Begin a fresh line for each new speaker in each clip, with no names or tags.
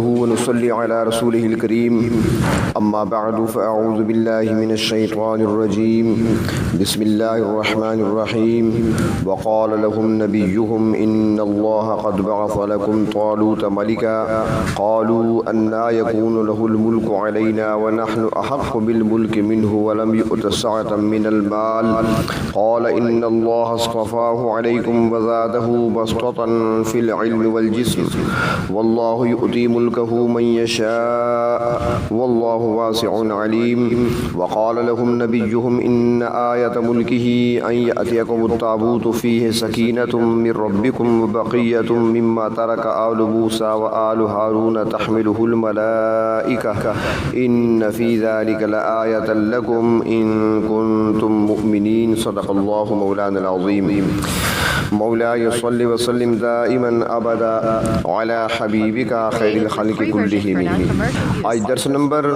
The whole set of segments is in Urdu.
ونصلي على رسوله الكريم أما بعد فأعوذ بالله من الشيطان الرجيم بسم الله الرحمن الرحيم وقال لهم نبيهم إن الله قد بعث لكم طالوت ملكا قالوا أنى يكون له الملك علينا ونحن أحق بالملك منه ولم يؤت سعة من المال قال إن الله اصطفاه عليكم وزاده بسطة في العلم والجسم والله يؤتي ملكه من يشاء والله واسع عليم وقال لهم نبيهم إن آية ملكه أن يأتيكم التابوت فيه سكينة من ربكم وبقية مما ترك آل موسى وآل هارون تحمله الملائكة إن في ذلك لآية لكم إن كنتم مؤمنين صدق الله مولانا العظيم مولاي صل وسلم دائما ابدا على حبیبک خیر الخلق کلہم۔ آج درس نمبر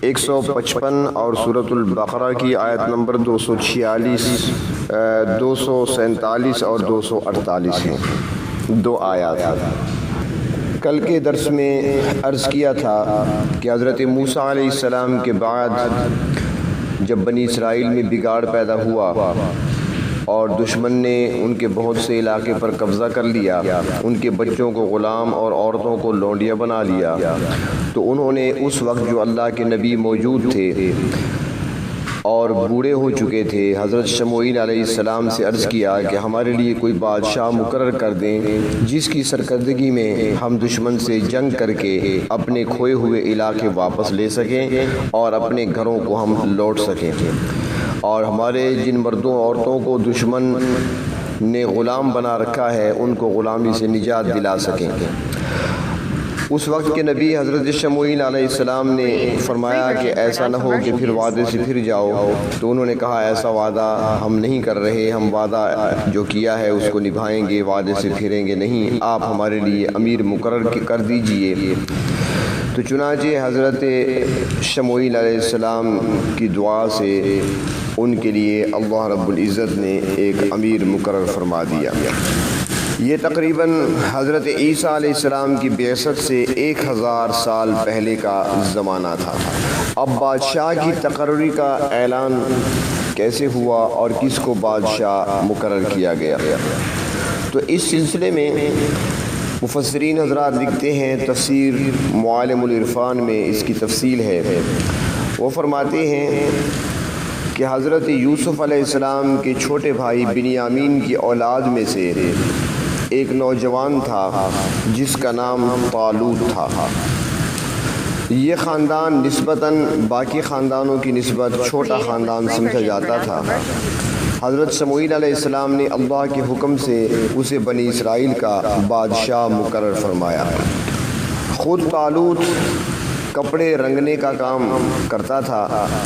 155 اور سورۃ البقرہ کی آیت نمبر 246 247 اور 248 ہیں، دو آیات۔ کل کے درس میں عرض کیا تھا کہ حضرت موسیٰ علیہ السلام کے بعد جب بنی اسرائیل میں بگاڑ پیدا ہوا اور دشمن نے ان کے بہت سے علاقے پر قبضہ کر لیا، ان کے بچوں کو غلام اور عورتوں کو لونڈیا بنا لیا، تو انہوں نے اس وقت جو اللہ کے نبی موجود تھے اور بوڑھے ہو چکے تھے، حضرت شموئیل علیہ السلام سے عرض کیا کہ ہمارے لیے کوئی بادشاہ مقرر کر دیں جس کی سرکردگی میں ہم دشمن سے جنگ کر کے اپنے کھوئے ہوئے علاقے واپس لے سکیں اور اپنے گھروں کو ہم لوٹ سکیں، اور ہمارے جن مردوں عورتوں کو دشمن نے غلام بنا رکھا ہے ان کو غلامی سے نجات دلا سکیں۔ اس وقت کے نبی حضرت شموئیل علیہ السلام نے فرمایا کہ ایسا نہ ہو کہ پھر وعدے سے پھر جاؤ، تو انہوں نے کہا ایسا وعدہ ہم نہیں کر رہے، ہم وعدہ جو کیا ہے اس کو نبھائیں گے، وعدے سے پھریں گے نہیں، آپ ہمارے لیے امیر مقرر کر دیجئے۔ تو چنانچہ حضرت شموئیل علیہ السلام کی دعا سے ان کے لیے اللہ رب العزت نے ایک امیر مقرر فرما دیا۔ یہ تقریباً حضرت عیسیٰ علیہ السلام کی بعثت سے 1000 سال پہلے کا زمانہ تھا۔ اب بادشاہ کی تقرری کا اعلان کیسے ہوا اور کس کو بادشاہ مقرر کیا گیا، تو اس سلسلے میں مفسرین حضرات لکھتے ہیں، تفسیر معالم العرفان میں اس کی تفصیل ہے۔ وہ فرماتے ہیں کہ حضرت یوسف علیہ السلام کے چھوٹے بھائی بنیامین کی اولاد میں سے ایک نوجوان تھا جس کا نام طالوت تھا۔ یہ خاندان نسبتاً باقی خاندانوں کی نسبت چھوٹا خاندان سمجھا جاتا تھا۔ حضرت شموئیل علیہ السلام نے اللہ کے حکم سے اسے بنی اسرائیل کا بادشاہ مقرر فرمایا۔ خود طالوت کپڑے رنگنے کا کام کرتا تھا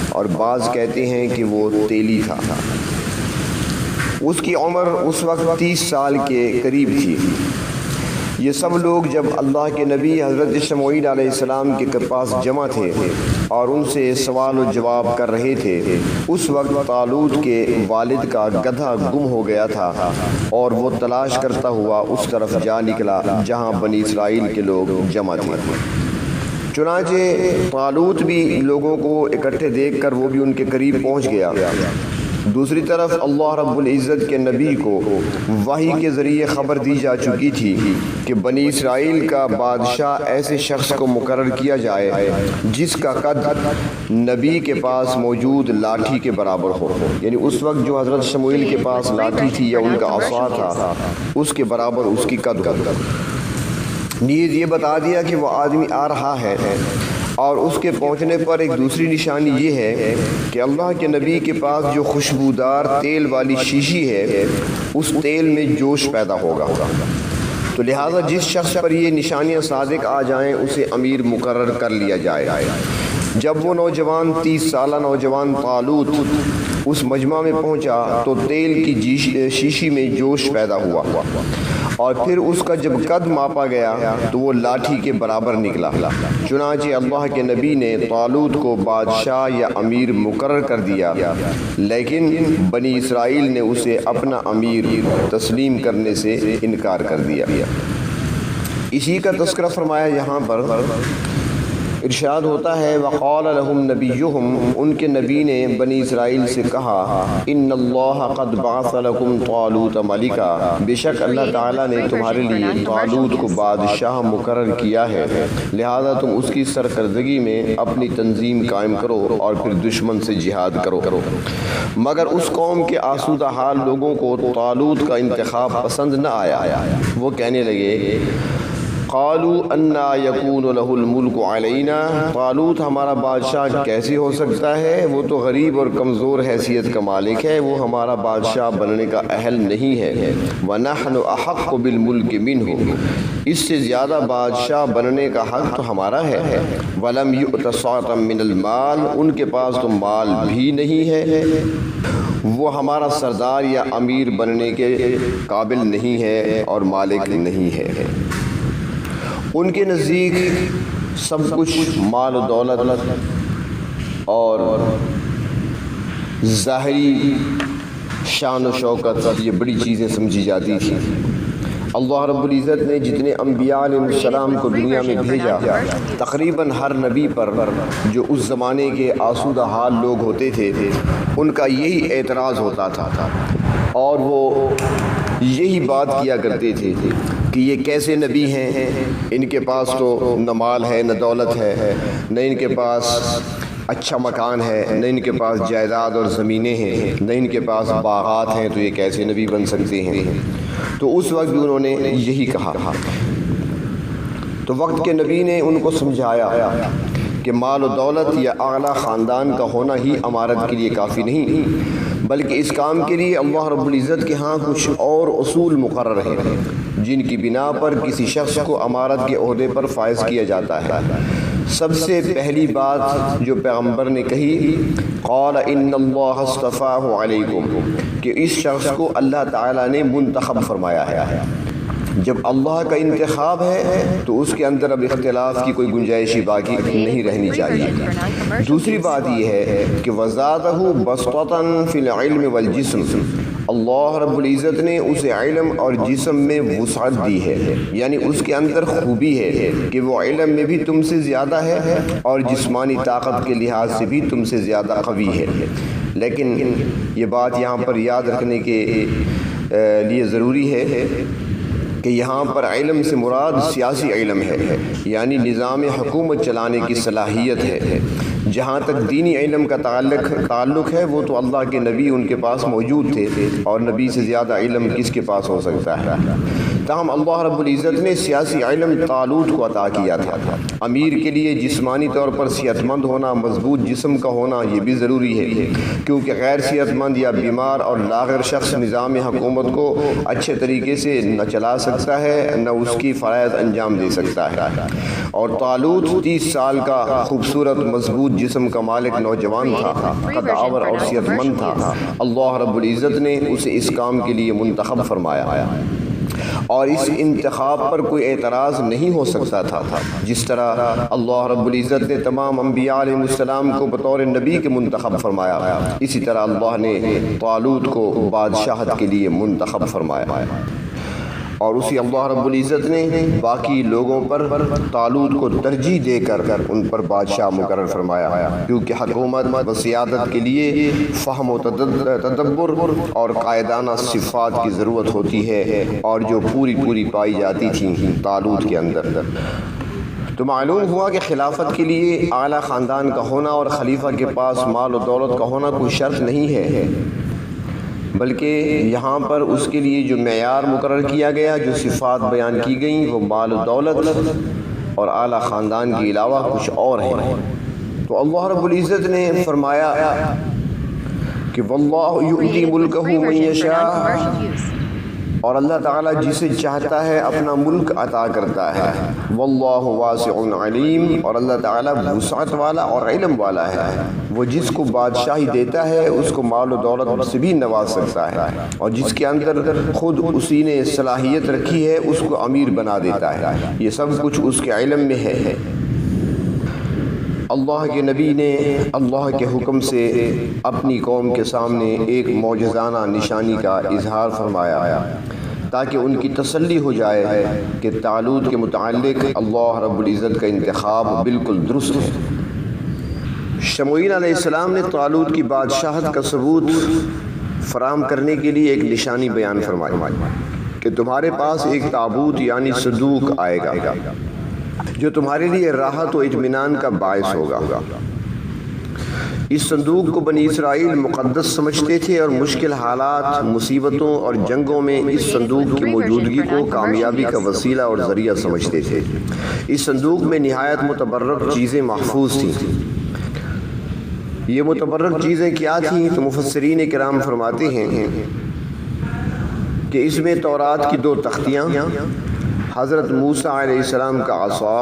اور بعض کہتے ہیں کہ وہ تیلی تھا۔ اس کی عمر اس وقت 30 سال کے قریب تھی۔ یہ سب لوگ جب اللہ کے نبی حضرت شموئیل علیہ السلام کے پاس جمع تھے اور ان سے سوال و جواب کر رہے تھے، اس وقت طالوت کے والد کا گدھا گم ہو گیا تھا اور وہ تلاش کرتا ہوا اس طرف جا نکلا جہاں بنی اسرائیل کے لوگ جمع تھے۔ چنانچہ طالوت بھی لوگوں کو اکٹھے دیکھ کر وہ بھی ان کے قریب پہنچ گیا۔ دوسری طرف اللہ رب العزت کے نبی کو وحی کے ذریعے خبر دی جا چکی تھی کہ بنی اسرائیل کا بادشاہ ایسے شخص کو مقرر کیا جائے جس کا قد نبی کے پاس موجود لاٹھی کے برابر ہو، یعنی اس وقت جو حضرت شموئیل کے پاس لاٹھی تھی یا ان کا عصا تھا اس کے برابر اس کی قد ہو۔ نیز یہ بتا دیا کہ وہ آدمی آ رہا ہے، اور اس کے پہنچنے پر ایک دوسری نشانی یہ ہے کہ اللہ کے نبی کے پاس جو خوشبودار تیل والی شیشی ہے اس تیل میں جوش پیدا ہوگا، تو لہٰذا جس شخص پر یہ نشانیاں صادق آ جائیں اسے امیر مقرر کر لیا جائے۔ جب وہ نوجوان 30 سالہ نوجوان طالوت اس مجمع میں پہنچا تو تیل کی شیشی میں جوش پیدا ہوا، اور پھر اس کا جب قد ماپا گیا تو وہ لاٹھی کے برابر نکلا۔ چنانچہ اللہ کے نبی نے طالوت کو بادشاہ یا امیر مقرر کر دیا، لیکن بنی اسرائیل نے اسے اپنا امیر تسلیم کرنے سے انکار کر دیا۔ اسی کا تذکرہ فرمایا یہاں پر، ارشاد ہوتا ہے وقال لهم نبیہم، ان کے نبی نے بنی اسرائیل سے کہا ان اللہ قد بعث لكم طالوت ملکا، بے شک اللہ تعالیٰ نے تمہارے لیے طالوت کو بادشاہ مقرر کیا ہے، لہذا تم اس کی سرکردگی میں اپنی تنظیم قائم کرو اور پھر دشمن سے جہاد کرو۔ مگر اس قوم کے آسودہ حال لوگوں کو طالوت کا انتخاب پسند نہ آیا، وہ کہنے لگے قالوا انا یکون له الملک علینا، طالوت ہمارا بادشاہ کیسے ہو سکتا ہے، وہ تو غریب اور کمزور حیثیت کا مالک ہے، وہ ہمارا بادشاہ بننے کا اہل نہیں ہے، ونحن احق بالملک منہ، اس سے زیادہ بادشاہ بننے کا حق تو ہمارا ہے، ولم یؤت سعۃ من المال، ان کے پاس تو مال بھی نہیں ہے، وہ ہمارا سردار یا امیر بننے کے قابل نہیں ہے اور مالک نہیں ہے۔ ان کے نزدیک سب کچھ مال و دولت اور ظاہری شان و شوکت یہ بڑی چیزیں سمجھی جاتی تھیں۔ اللہ رب العزت نے جتنے انبیاء علیہ السلام کو دنیا میں بھیجا، تقریباً ہر نبی پر جو اس زمانے کے آسودہ حال لوگ ہوتے تھے ان کا یہی اعتراض ہوتا تھا، اور وہ یہی بات کیا کرتے تھے کہ یہ کیسے نبی ہیں، ان کے پاس تو نہ مال ہے نہ دولت ہے، نہ ان کے پاس اچھا مکان ہے، نہ ان کے پاس جائیداد اور زمینیں ہیں، نہ ان کے پاس باغات ہیں، تو یہ کیسے نبی بن سکتے ہیں۔ تو اس وقت بھی انہوں نے یہی کہا، تو وقت کے نبی نے ان کو سمجھایا کہ مال و دولت یا اعلیٰ خاندان کا ہونا ہی امارت کے لیے کافی نہیں، بلکہ اس کام کے لیے اللہ رب العزت کے ہاں کچھ اور اصول مقرر ہیں جن کی بنا پر کسی شخص کو امارت کے عہدے پر فائز کیا جاتا ہے۔ سب سے پہلی بات جو پیغمبر نے کہی، قال ان اللہ اصطفاہ علیکم، کہ اس شخص کو اللہ تعالیٰ نے منتخب فرمایا ہے۔ جب اللہ کا انتخاب ہے تو اس کے اندر اب اختلاف کی کوئی گنجائش باقی نہیں رہنی چاہیے۔ دوسری بات یہ ہے کہ وزادہ بسطۃ فی العلم والجسم، اللہ رب العزت نے اسے علم اور جسم میں وسعت دی ہے، یعنی اس کے اندر خوبی ہے کہ وہ علم میں بھی تم سے زیادہ ہے اور جسمانی طاقت کے لحاظ سے بھی تم سے زیادہ قوی ہے۔ لیکن یہ بات یہاں پر یاد رکھنے کے لیے ضروری ہے کہ یہاں پر علم سے مراد سیاسی علم ہے، یعنی نظام حکومت چلانے کی صلاحیت ہے۔ جہاں تک دینی علم کا تعلق ہے وہ تو اللہ کے نبی ان کے پاس موجود تھے، اور نبی سے زیادہ علم کس کے پاس ہو سکتا ہے۔ تاہم اللہ رب العزت نے سیاسی علم طالوت کو عطا کیا تھا۔ امیر کے لیے جسمانی طور پر صحت مند ہونا، مضبوط جسم کا ہونا یہ بھی ضروری ہے، کیونکہ غیر صحت مند یا بیمار اور لاغر شخص نظام حکومت کو اچھے طریقے سے نہ چلا سکتا ہے نہ اس کی فرائض انجام دے سکتا ہے۔ اور طالوت 30 سال کا خوبصورت مضبوط جسم کا مالک نوجوان تھا، قد آور اور صحت مند تھا۔ اللہ رب العزت نے اسے اس کام کے لیے منتخب فرمایا، اور اس انتخاب پر کوئی اعتراض نہیں ہو سکتا تھا۔ جس طرح اللہ رب العزت نے تمام انبیاء علیہ السلام کو بطور نبی کے منتخب فرمایا، اسی طرح اللہ نے طالوت کو بادشاہت کے لیے منتخب فرمایا، اور اسی اللہ رب العزت نے باقی لوگوں پر طالوت کو ترجیح دے کر ان پر بادشاہ مقرر فرمایا، کیونکہ حکومت و سیادت کے لیے فہم و تدبر اور قائدانہ صفات کی ضرورت ہوتی ہے، اور جو پوری پائی جاتی تھیں طالوت کے اندر۔ تو معلوم ہوا کہ خلافت کے لیے اعلیٰ خاندان کا ہونا اور خلیفہ کے پاس مال و دولت کا ہونا کوئی شرط نہیں ہے، بلکہ یہاں پر اس کے لیے جو معیار مقرر کیا گیا، جو صفات بیان کی گئیں، وہ مال و دولت اور اعلیٰ خاندان کے علاوہ کچھ اور ہیں۔ تو اللہ رب العزت نے فرمایا کہ واللہ یؤتی ملکہ من یشاء، اور اللہ تعالیٰ جسے چاہتا ہے اپنا ملک عطا کرتا ہے۔ واللہ واسع علیم، اور اللہ تعالیٰ وسعت والا اور علم والا ہے، وہ جس کو بادشاہی دیتا ہے اس کو مال و دولت سے بھی نواز سکتا ہے، اور جس کے اندر خود اسی نے صلاحیت رکھی ہے اس کو امیر بنا دیتا ہے۔ یہ سب کچھ اس کے علم میں ہے۔ اللہ کے نبی نے اللہ کے حکم سے اپنی قوم کے سامنے ایک معجزانہ نشانی کا اظہار فرمایا، تاکہ ان کی تسلی ہو جائے کہ طالوت کے متعلق اللہ رب العزت کا انتخاب بالکل درست ہے۔ شموئیل علیہ السلام نے طالوت کی بادشاہت کا ثبوت فراہم کرنے کے لیے ایک نشانی بیان فرمائی کہ تمہارے پاس ایک تابوت یعنی صندوق آئے گا جو تمہارے لیے راحت و اطمینان کا باعث ہوگا۔ اس صندوق کو بنی اسرائیل مقدس سمجھتے تھے اور مشکل حالات، مصیبتوں اور جنگوں میں اس صندوق کی موجودگی کو کامیابی کا وسیلہ اور ذریعہ سمجھتے تھے۔ اس صندوق میں نہایت متبرک چیزیں محفوظ تھیں۔ یہ متبرک چیزیں کیا تھیں؟ تو مفسرین کرام فرماتے ہیں کہ اس میں تورات کی 2 تختیاں، حضرت موسیٰ علیہ السلام کا عصا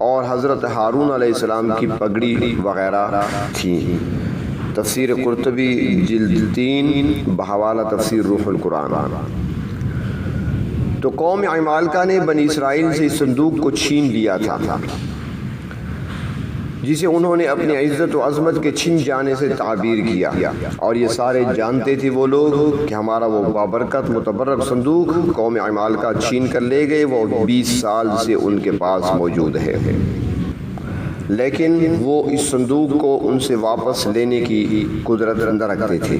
اور حضرت ہارون علیہ السلام کی پگڑی وغیرہ تھیں۔ تفسیر قرطبی جلد 3 بحوالہ تفسیر روح القرآن۔ تو قوم عمالقہ نے بنی اسرائیل سے اس صندوق کو چھین لیا تھا، جسے انہوں نے اپنی عزت و عظمت کے چھن جانے سے تعبیر کیا، اور یہ سارے جانتے تھے وہ لوگ کہ ہمارا وہ بابرکت متبرک صندوق قوم عمالقہ چھین کر لے گئے، وہ 20 سال سے ان کے پاس موجود ہے، لیکن وہ اس صندوق کو ان سے واپس لینے کی قدرت نہ رکھتے تھے۔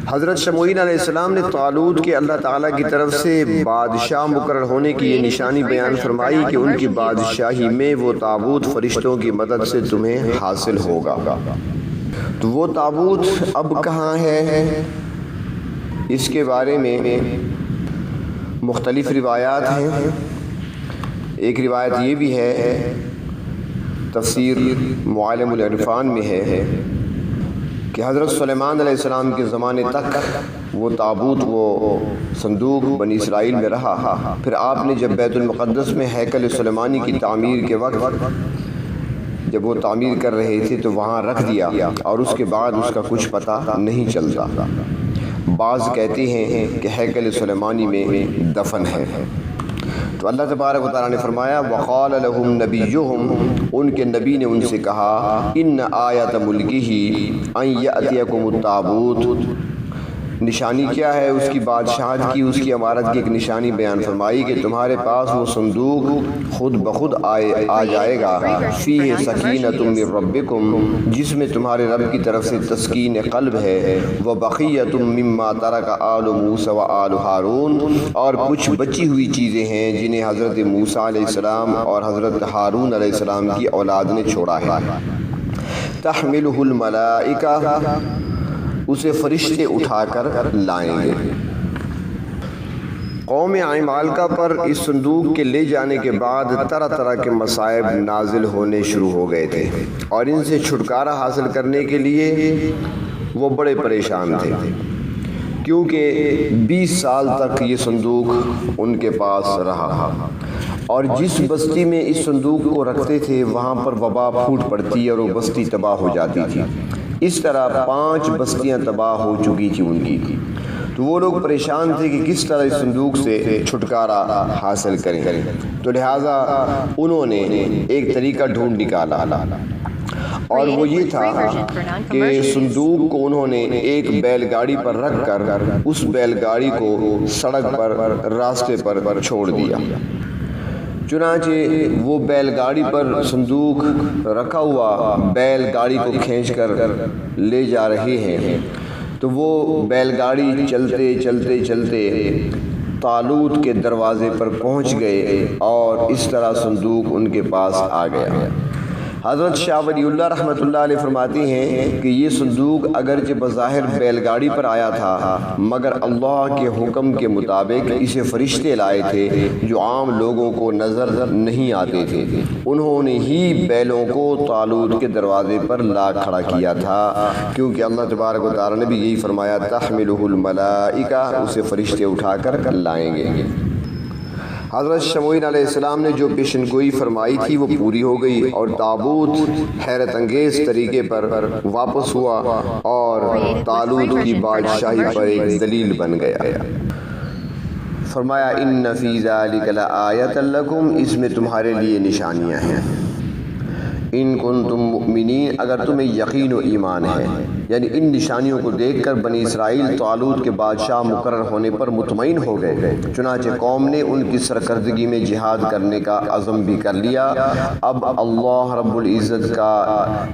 حضرت شموئیل علیہ السلام نے طالوت کے اللہ تعالیٰ کی طرف سے بادشاہ مقرر ہونے کی یہ نشانی بیان فرمائی کہ ان کی بادشاہی میں وہ تابوت فرشتوں کی مدد سے تمہیں حاصل ہوگا۔ تو وہ تابوت اب کہاں ہے؟ اس کے بارے میں مختلف روایات ہیں۔ ایک روایت یہ بھی ہے، تفسیر معالم العرفان میں ہے کہ حضرت سلیمان علیہ السلام کے زمانے تک وہ تابوت، وہ صندوق بنی اسرائیل میں رہا۔ پھر آپ نے جب بیت المقدس میں ہیکل سلیمانی کی تعمیر کے وقت جب وہ تعمیر کر رہے تھے تو وہاں رکھ دیا، اور اس کے بعد اس کا کچھ پتہ نہیں چلتا۔ بعض کہتے ہیں کہ ہیکل سلیمانی میں دفن ہے۔ تو اللہ تبارک و تعالیٰ نے فرمایا وقال لهم نبیہم، ان کے نبی نے ان سے کہا ان آیت ملکہ ان یأتیکم التابوت، نشانی کیا ہے اس کی بادشاہت کی، اس کی امارت کی ایک نشانی بیان فرمائی کہ تمہارے پاس وہ صندوق خود بخود آ جائے گا، فیہ سکینۃ من ربکم، جس میں تمہارے رب کی طرف سے تسکین قلب ہے، وبقیۃ مما ترک آل موسیٰ وآل ہارون، اور کچھ بچی ہوئی چیزیں ہیں جنہیں حضرت موسیٰ علیہ السلام اور حضرت ہارون علیہ السلام کی اولاد نے چھوڑا ہے۔ تحملہ الملائکہ، اسے فرشتے اٹھا کر لائیں گے۔ قوم عمالقہ پر اس صندوق کے لے جانے کے بعد طرح طرح کے مصائب نازل ہونے شروع ہو گئے تھے، اور ان سے چھٹکارا حاصل کرنے کے لیے وہ بڑے پریشان تھے، کیونکہ 20 سال تک یہ صندوق ان کے پاس رہا، اور جس بستی میں اس صندوق کو رکھتے تھے وہاں پر وبا پھوٹ پڑتی اور وہ بستی تباہ ہو جاتی تھی۔ اس طرح 5 بستیاں تباہ ہو چکی تھی ان کی۔ تو وہ لوگ پریشان تھے کہ کس طرح اس صندوق سے چھٹکارا حاصل کریں، تو لہٰذا انہوں نے ایک طریقہ ڈھونڈ نکالا، اور وہ یہ تھا کہ صندوق کو انہوں نے ایک بیل گاڑی پر رکھ کر اس بیل گاڑی کو سڑک پر راستے پر چھوڑ دیا۔ چنانچہ وہ بیل گاڑی پر صندوق رکھا ہوا بیل گاڑی کو کھینچ کر لے جا رہے ہیں، تو وہ بیل گاڑی چلتے چلتے چلتے طالوت کے دروازے پر پہنچ گئے، اور اس طرح صندوق ان کے پاس آ گیا۔ حضرت شاہ ولی اللہ رحمۃ اللہ علیہ فرماتے ہیں کہ یہ صندوق اگرچہ بظاہر بیل گاڑی پر آیا تھا، مگر اللہ کے حکم کے مطابق اسے فرشتے لائے تھے جو عام لوگوں کو نظر نہیں آتے تھے۔ انہوں نے ہی بیلوں کو طالوت کے دروازے پر لا کھڑا کیا تھا، کیونکہ اللہ تبارک و تعالیٰ نے بھی یہی فرمایا تحملہ الملائکہ، اسے فرشتے اٹھا کر لائیں گے۔ حضرت شموئیل علیہ السلام نے جو پیشن گوئی فرمائی تھی وہ پوری ہو گئی، اور تابوت حیرت انگیز طریقے پر واپس ہوا اور طالوت کی بادشاہی پر ایک دلیل بن گیا۔ فرمایا ان فی ذلک لآیۃ لکم، اس میں تمہارے لیے نشانیاں ہیں۔ ان کنتم مؤمنین، اگر تمہیں یقین و ایمان ہے، یعنی ان نشانیوں کو دیکھ کر بنی اسرائیل طالوت کے بادشاہ مقرر ہونے پر مطمئن ہو گئے، چنانچہ قوم نے ان کی سرکردگی میں جہاد کرنے کا عزم بھی کر لیا۔ اب اللہ رب العزت کا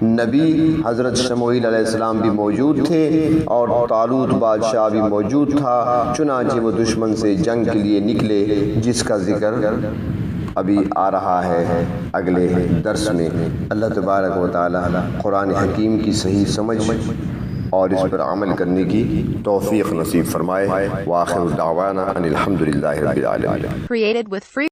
نبی حضرت شموئیل علیہ السلام بھی موجود تھے اور طالوت بادشاہ بھی موجود تھا، چنانچہ وہ دشمن سے جنگ کے لیے نکلے، جس کا ذکر ابھی آ رہا ہے اگلے درس میں۔ اللہ تبارک و تعالی قرآن حکیم کی صحیح سمجھ اور اس پر عمل کرنے کی توفیق نصیب فرمائے۔ وآخر دعوانا ان الحمد للہ رب العالمین۔